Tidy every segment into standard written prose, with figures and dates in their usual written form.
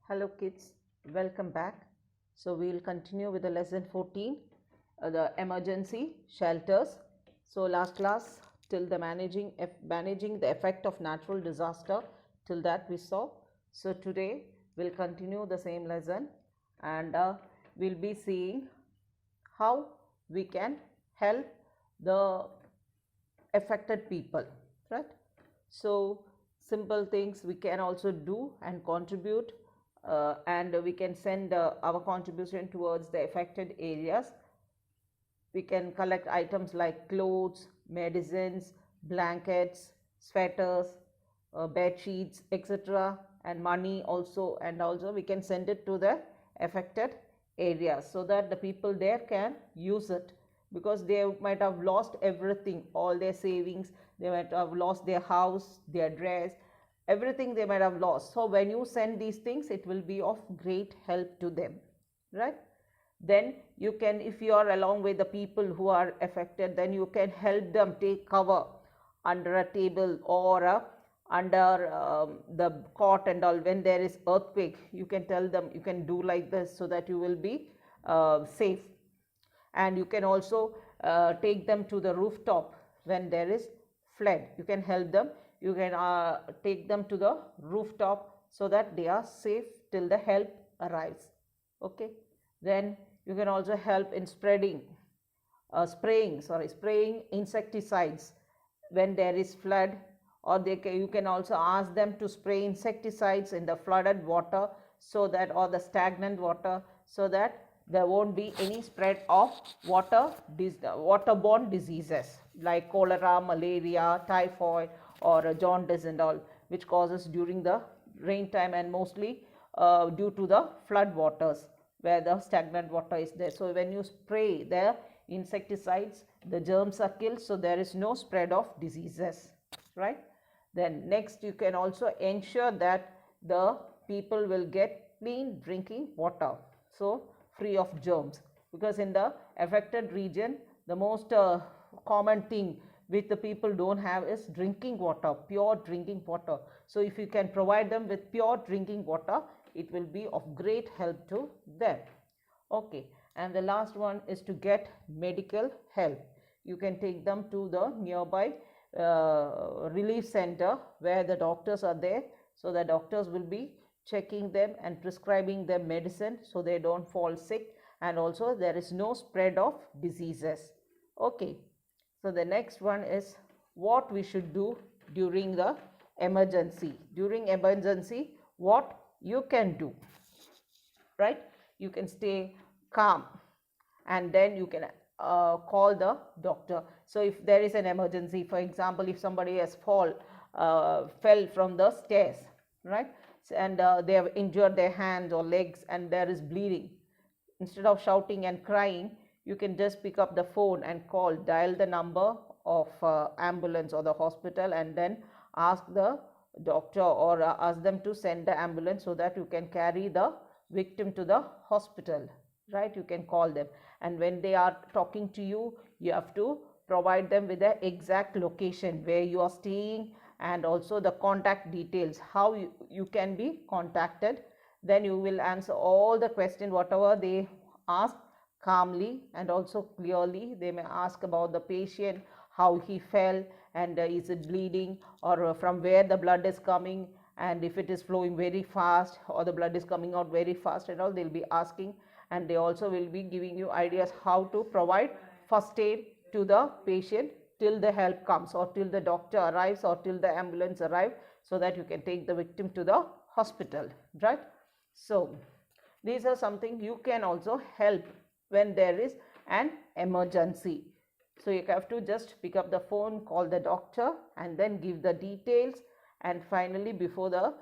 Hello kids, welcome back. So we will continue with the lesson 14, the emergency shelters. So last class till the managing the effect of natural disaster, till that we saw. So today we'll continue the same lesson, and we'll be seeing how we can help the affected people, right? So simple things we can also do and contribute, and we can send our contribution towards the affected areas. We can collect items like clothes, medicines, blankets, sweaters, bed sheets, etc., and money also, and also we can send it to the affected areas so that the people there can use it, because they might have lost everything, all their savings, they might have lost their house, their dress, everything they might have lost. So when you send these things, it will be of great help to them, right? Then you can, if you are along with the people who are affected, then you can help them take cover under a table or under the cot and all. When there is earthquake, you can tell them, you can do like this so that you will be safe. And you can also take them to the rooftop when there is flood. You can help them, you can take them to the rooftop so that they are safe till the help arrives. Okay, then you can also help in spraying insecticides when there is flood, or you can also ask them to spray insecticides in the flooded water, so that, or the stagnant water, so that there won't be any spread of waterborne diseases like cholera, malaria, typhoid, or jaundice and all, which causes during the rain time, and mostly due to the flood waters where the stagnant water is there. So when you spray the insecticides, the germs are killed, so there is no spread of diseases, right? Then next, you can also ensure that the people will get clean drinking water, so free of germs, because in the affected region, the most common thing which the people don't have is drinking water, pure drinking water. So if you can provide them with pure drinking water, it will be of great help to them. Okay, and the last one is to get medical help. You can take them to the nearby relief center where the doctors are there, so the doctors will be checking them and prescribing them medicine so they don't fall sick, and also there is no spread of diseases. Okay, so the next one is what we should do during the emergency. During emergency, what you can do, right? You can stay calm, and then you can call the doctor. So if there is an emergency, for example, if somebody has fell from the stairs, right, and they have injured their hands or legs and there is bleeding, instead of shouting and crying, you can just pick up the phone and dial the number of ambulance or the hospital, and then ask the doctor or ask them to send the ambulance so that you can carry the victim to the hospital, right? You can call them, and when they are talking to you, you have to provide them with the exact location where you are staying, and also the contact details, how you can be contacted. Then you will answer all the questions whatever they ask calmly and also clearly. They may ask about the patient, how he fell, and is it bleeding, or from where the blood is coming, and if it is flowing very fast or the blood is coming out very fast and all, they'll be asking. And they also will be giving you ideas how to provide first aid to the patient till the help comes, or till the doctor arrives, or till the ambulance arrives, so that you can take the victim to the hospital, right? So these are something you can also help when there is an emergency. So you have to just pick up the phone, call the doctor, and then give the details, and finally before the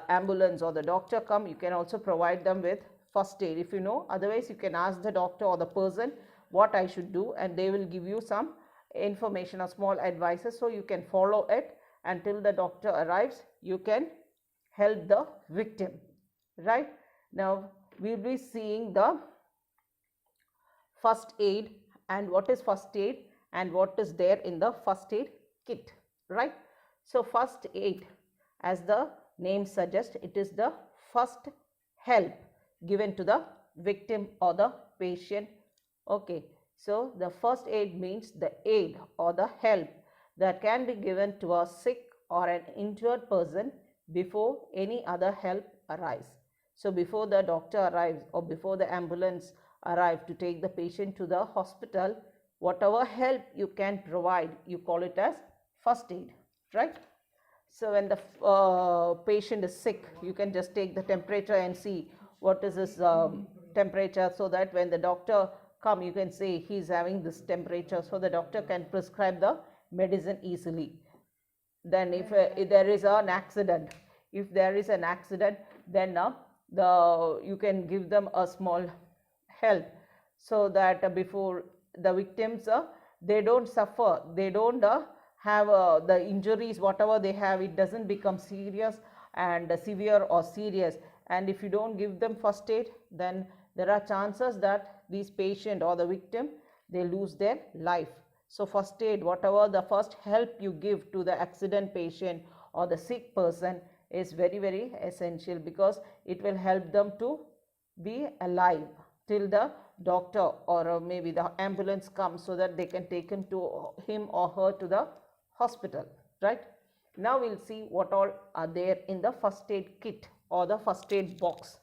ambulance or the doctor come, you can also provide them with first aid if you know. Otherwise, you can ask the doctor or the person what I should do, and they will give you some information or small advices, so you can follow it until the doctor arrives. You can help the victim, right? Now we'll be seeing the first aid, and what is first aid and what is there in the first aid kit, right? So first aid, as the name suggests, it is the first help given to the victim or the patient. Okay, so the first aid means the aid or the help that can be given to a sick or an injured person before any other help arrives. So before the doctor arrives or before the ambulance arrives to take the patient to the hospital, whatever help you can provide, you call it as first aid, right? So when the patient is sick, you can just take the temperature and see what is his temperature, so that when the doctor come, you can say he's having this temperature, so the doctor can prescribe the medicine easily. Then if there is an accident, then you can give them a small help, so that before the victims they don't suffer, they don't have the injuries, whatever they have, it doesn't become serious and severe or serious. And if you don't give them first aid, then there are chances that these patient or the victim, they lose their life. So first aid, whatever the first help you give to the accident patient or the sick person, is very, very essential, because it will help them to be alive till the doctor or maybe the ambulance comes, so that they can take him or her to the hospital, right? Now we'll see what all are there in the first aid kit or the first aid box.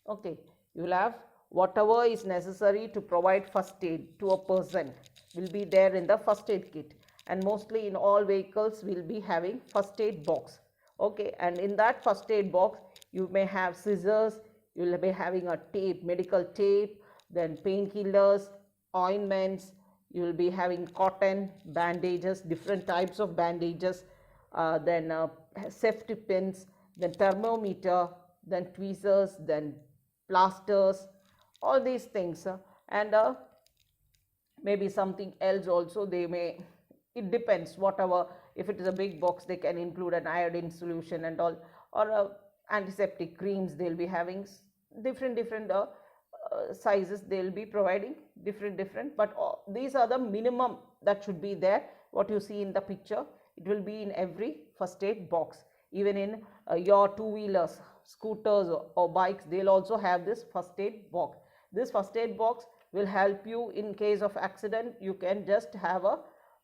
Okay, you will have whatever is necessary to provide first aid to a person will be there in the first aid kit, and mostly in all vehicles will be having first aid box. Okay, and in that first aid box you may have scissors, you will be having a tape, medical tape, then painkillers, ointments, you will be having cotton, bandages, different types of bandages, then safety pins, then thermometer, then tweezers, then plasters, all these things, and maybe something else also they may, it depends, whatever. If it is a big box, they can include an iodine solution and all, or antiseptic creams. They'll be having different sizes, they'll be providing different, but these are the minimum that should be there. What you see in the picture, it will be in every first aid box. Even in your two-wheelers, scooters or bikes, they'll also have this first aid box. This first aid box will help you in case of accident. You can just have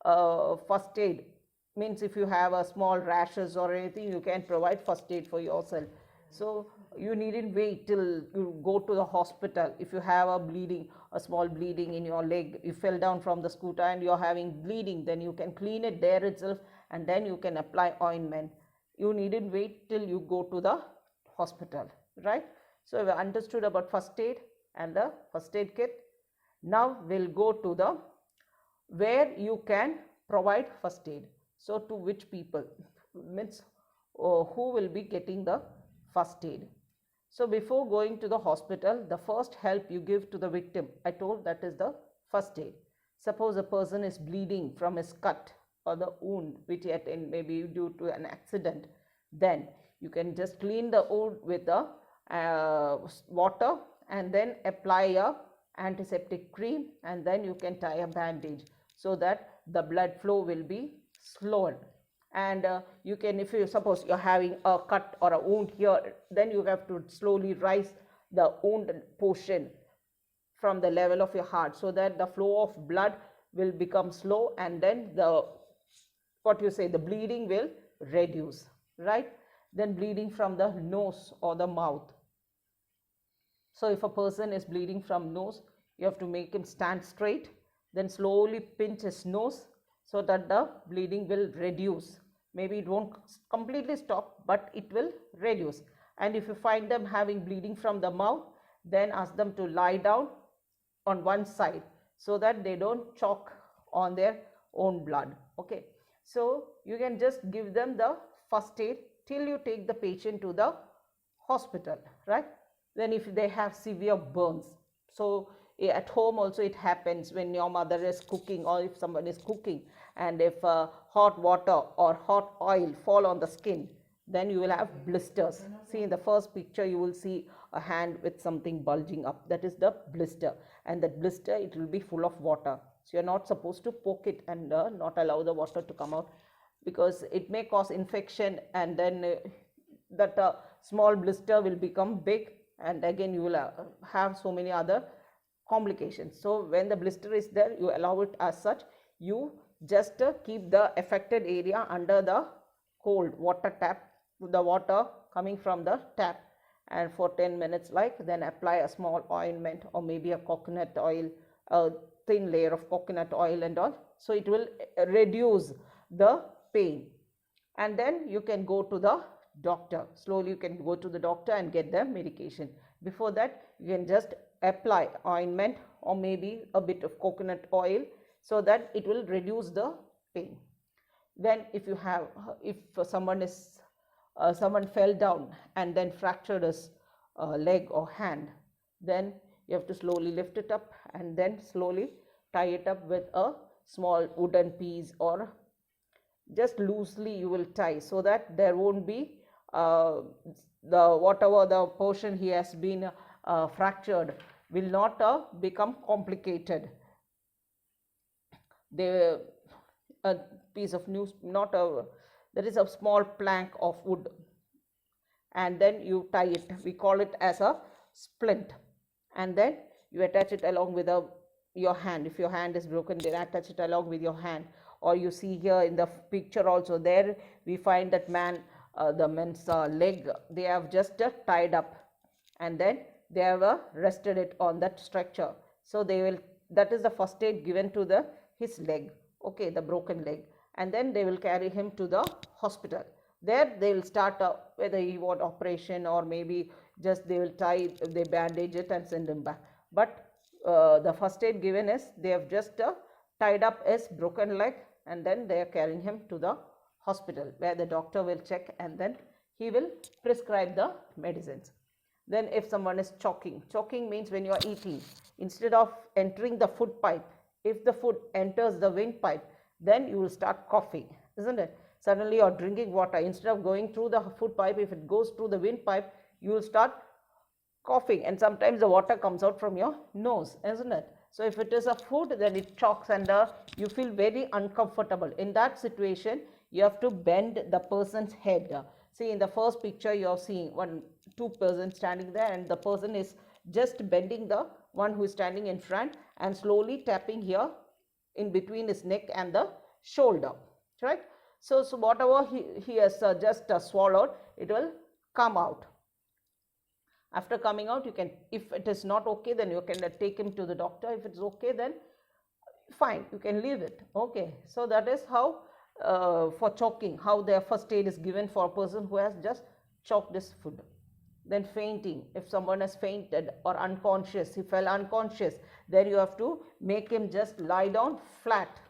a first aid, means if you have a small rashes or anything, you can provide first aid for yourself. So you needn't wait till you go to the hospital. If you have a small bleeding in your leg, you fell down from the scooter and you're having bleeding, then you can clean it there itself, and then you can apply ointment. You needn't wait till you go to the hospital, right? So we understood about first aid and the first aid kit. Now we'll go to the where you can provide first aid. So to which people, means who will be getting the first aid. So before going to the hospital, the first help you give to the victim, I told, that is the first aid. Suppose a person is bleeding from his cut or the wound which he attained, maybe due to an accident, then you can just clean the wound with the water and then apply a antiseptic cream, and then you can tie a bandage so that the blood flow will be slowed. And you can, if you suppose you're having a cut or a wound here, then you have to slowly raise the wound portion from the level of your heart, so that the flow of blood will become slow, and then the bleeding will reduce, right? Then bleeding from the nose or the mouth. So if a person is bleeding from nose, you have to make him stand straight, then slowly pinch his nose so that the bleeding will reduce. Maybe it won't completely stop, but it will reduce. And if you find them having bleeding from the mouth, then ask them to lie down on one side so that they don't choke on their own blood. Okay, so you can just give them the first aid till you take the patient to the hospital, right? Then if they have severe burns, so at home also it happens when your mother is cooking, or if someone is cooking, and if hot water or hot oil fall on the skin, then you will have blisters. See, in the first picture you will see a hand with something bulging up, that is the blister, and that blister, it will be full of water. So you're not supposed to poke it and not allow the water to come out, because it may cause infection, and then that small blister will become big, and again you will have so many other complications. So when the blister is there, you allow it as such. You just keep the affected area under the cold water tap, the water coming from the tap, and for 10 minutes then apply a small ointment or maybe a coconut oil, a thin layer of coconut oil and all, so it will reduce the pain. And then you can go to the doctor. Slowly you can go to the doctor and get the medication. Before that, you can just apply ointment or maybe a bit of coconut oil so that it will reduce the pain. Then if someone fell down and then fractured his leg or hand, then you have to slowly lift it up and then slowly tie it up with a small wooden piece, or just loosely you will tie, so that there won't be whatever the portion he has been fractured will not become complicated. A piece of there is a small plank of wood, and then you tie it. We call it as a splint, and then you attach it along with your hand. If your hand is broken, then attach it along with your hand. Or you see here in the picture also, there we find that the man's leg, they have just tied up, and then they have rested it on that structure. So that is the first aid given to his leg, okay, the broken leg. And then they will carry him to the hospital. There they will start whether he want operation or maybe just they bandage it and send him back. But the first aid given is they have just tied up his broken leg, and then they are carrying him to the hospital, where the doctor will check and then he will prescribe the medicines. Then if someone is choking means when you are eating, instead of entering the food pipe, if the food enters the windpipe, then you will start coughing, isn't it? Suddenly you're drinking water, instead of going through the food pipe, if it goes through the windpipe, you will start coughing, and sometimes the water comes out from your nose, isn't it? So if it is a food, then it chokes and you feel very uncomfortable. In that situation, you have to bend the person's head. See, in the first picture you are seeing two persons standing there, and the person is just bending the one who is standing in front and slowly tapping here in between his neck and the shoulder, right? So whatever he has just swallowed, it will come out. After coming out, you can, if it is not okay, then you can take him to the doctor. If it's okay, then fine, you can leave it, okay. So that is how for choking, how the first aid is given for a person who has just choked his food. Then fainting, if someone has fainted or unconscious, he fell unconscious, then you have to make him just lie down flat,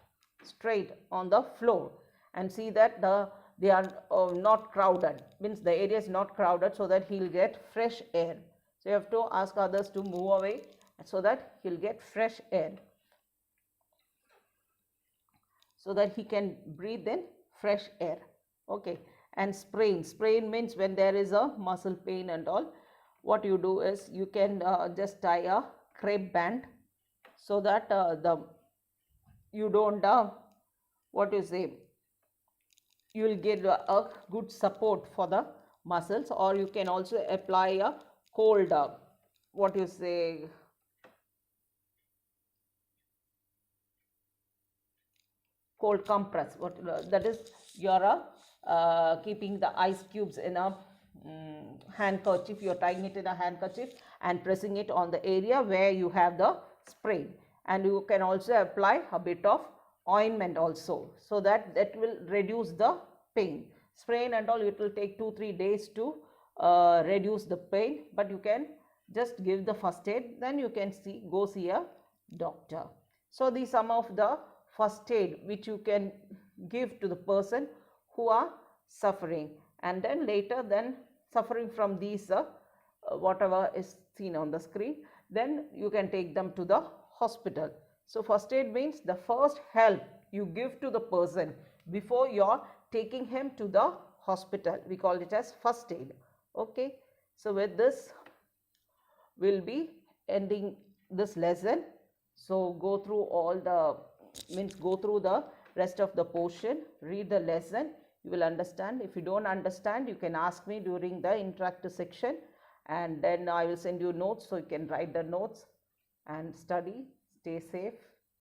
straight on the floor, and see that they are not crowded, means the area is not crowded, so that he'll get fresh air. So you have to ask others to move away so that he'll get fresh air, so that he can breathe in fresh air, okay. And sprain means when there is a muscle pain and all, what you do is you can just tie a crepe band, so that you don't you will get a good support for the muscles. Or you can also apply a cold cold compress. That is, you are keeping the ice cubes in a handkerchief. You are tying it in a handkerchief and pressing it on the area where you have the sprain. And you can also apply a bit of ointment also, so that will reduce the pain. Sprain and all, it will take 2-3 days to reduce the pain, but you can just give the first aid, then you can go see a doctor. So these some of the first aid which you can give to the person who are suffering, and then later suffering from these whatever is seen on the screen, then you can take them to the hospital. So first aid means the first help you give to the person before you're taking him to the hospital. We call it as first aid, okay. So with this, we'll be ending this lesson. So go through go through the rest of the portion, read the lesson, you will understand. If you don't understand, you can ask me during the interactive section, and then I will send you notes so you can write the notes and study. Stay safe.